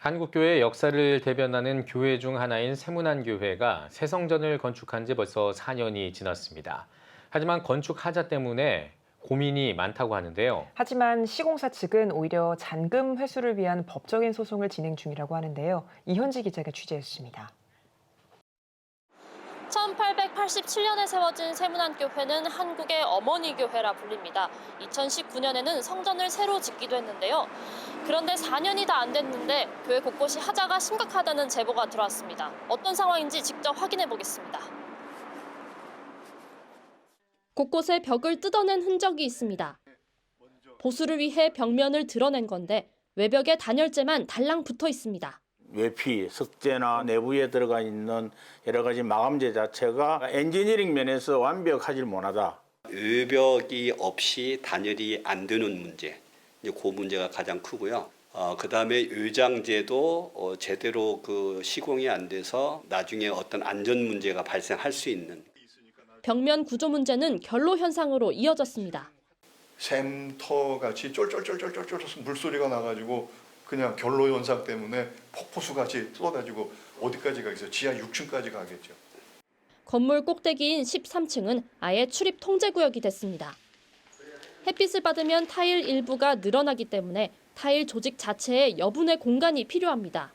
한국교회의 역사를 대변하는 교회 중 하나인 세문안교회가 새 성전을 건축한 지 벌써 4년이 지났습니다. 하지만 건축 하자 때문에 고민이 많다고 하는데요. 하지만 시공사 측은 오히려 잔금 회수를 위한 법적인 소송을 진행 중이라고 하는데요. 이현지 기자가 취재했습니다. 1887년에 세워진 세문안교회는 한국의 어머니 교회라 불립니다. 2019년에는 성전을 새로 짓기도 했는데요. 그런데 4년이 다 안 됐는데 교회 곳곳이 하자가 심각하다는 제보가 들어왔습니다. 어떤 상황인지 직접 확인해 보겠습니다. 곳곳에 벽을 뜯어낸 흔적이 있습니다. 보수를 위해 벽면을 드러낸 건데 외벽에 단열재만 달랑 붙어 있습니다. 외피, 석재나 내부에 들어가 있는 여러 가지 마감재 자체가 엔지니어링 면에서 완벽하지 못하다. 외벽이 없이 단열이 안 되는 문제, 그 문제가 가장 크고요. 그다음에 외장재도 제대로 시공이 안 돼서 나중에 어떤 안전 문제가 발생할 수 있는. 벽면 구조 문제는 결로 현상으로 이어졌습니다. 샘터 같이 쫄쫄쫄쫄쫄쫄 물소리가 나가지고 그냥 결로 현상 때문에 폭포수 같이 쏟아지고 어디까지 가겠어요? 지하 6층까지 가겠죠. 건물 꼭대기인 13층은 아예 출입 통제 구역이 됐습니다. 햇빛을 받으면 타일 일부가 늘어나기 때문에 타일 조직 자체에 여분의 공간이 필요합니다.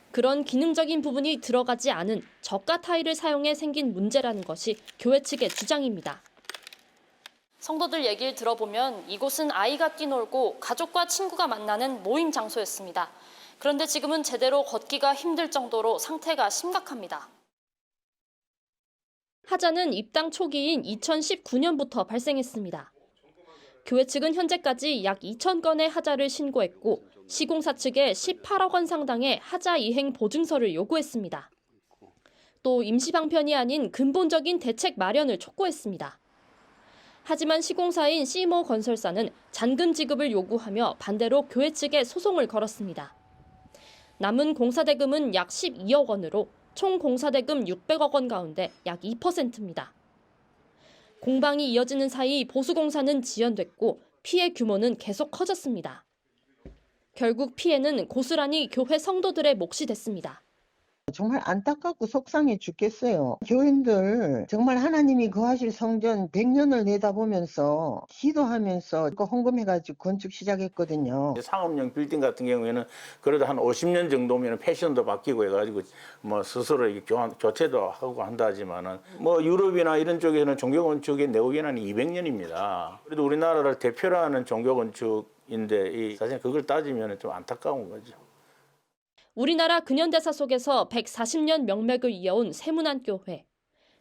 그런 기능적인 부분이 들어가지 않은 저가 타일을 사용해 생긴 문제라는 것이 교회 측의 주장입니다. 성도들 얘기를 들어보면 이곳은 아이가 뛰놀고 가족과 친구가 만나는 모임 장소였습니다. 그런데 지금은 제대로 걷기가 힘들 정도로 상태가 심각합니다. 하자는 입당 초기인 2019년부터 발생했습니다. 교회 측은 현재까지 약 2,000건의 하자를 신고했고 시공사 측에 18억 원 상당의 하자 이행 보증서를 요구했습니다. 또 임시 방편이 아닌 근본적인 대책 마련을 촉구했습니다. 하지만 시공사인 시모 건설사는 잔금 지급을 요구하며 반대로 교회 측에 소송을 걸었습니다. 남은 공사대금은 약 12억 원으로 총 공사대금 600억 원 가운데 약 2%입니다. 공방이 이어지는 사이 보수공사는 지연됐고 피해 규모는 계속 커졌습니다. 결국 피해는 고스란히 교회 성도들의 몫이 됐습니다. 정말 안타깝고 속상해 죽겠어요. 교인들 정말 하나님이 거하실 성전 100년을 내다보면서 기도하면서 헌금해가지고 건축 시작했거든요. 상업용 빌딩 같은 경우에는 그래도 한 50년 정도면 패션도 바뀌고 해가지고 스스로 교체도 하고 한다지만은 유럽이나 이런 쪽에는 종교건축의 내후기간이 200년입니다. 그래도 우리나라를 대표로 하는 종교건축인데 사실 그걸 따지면 좀 안타까운 거죠. 우리나라 근현대사 속에서 140년 명맥을 이어온 세문안교회.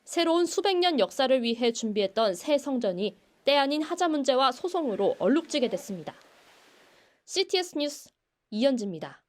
새로운 수백 년 역사를 위해 준비했던 새 성전이 때 아닌 하자 문제와 소송으로 얼룩지게 됐습니다. CTS 뉴스 이현지입니다.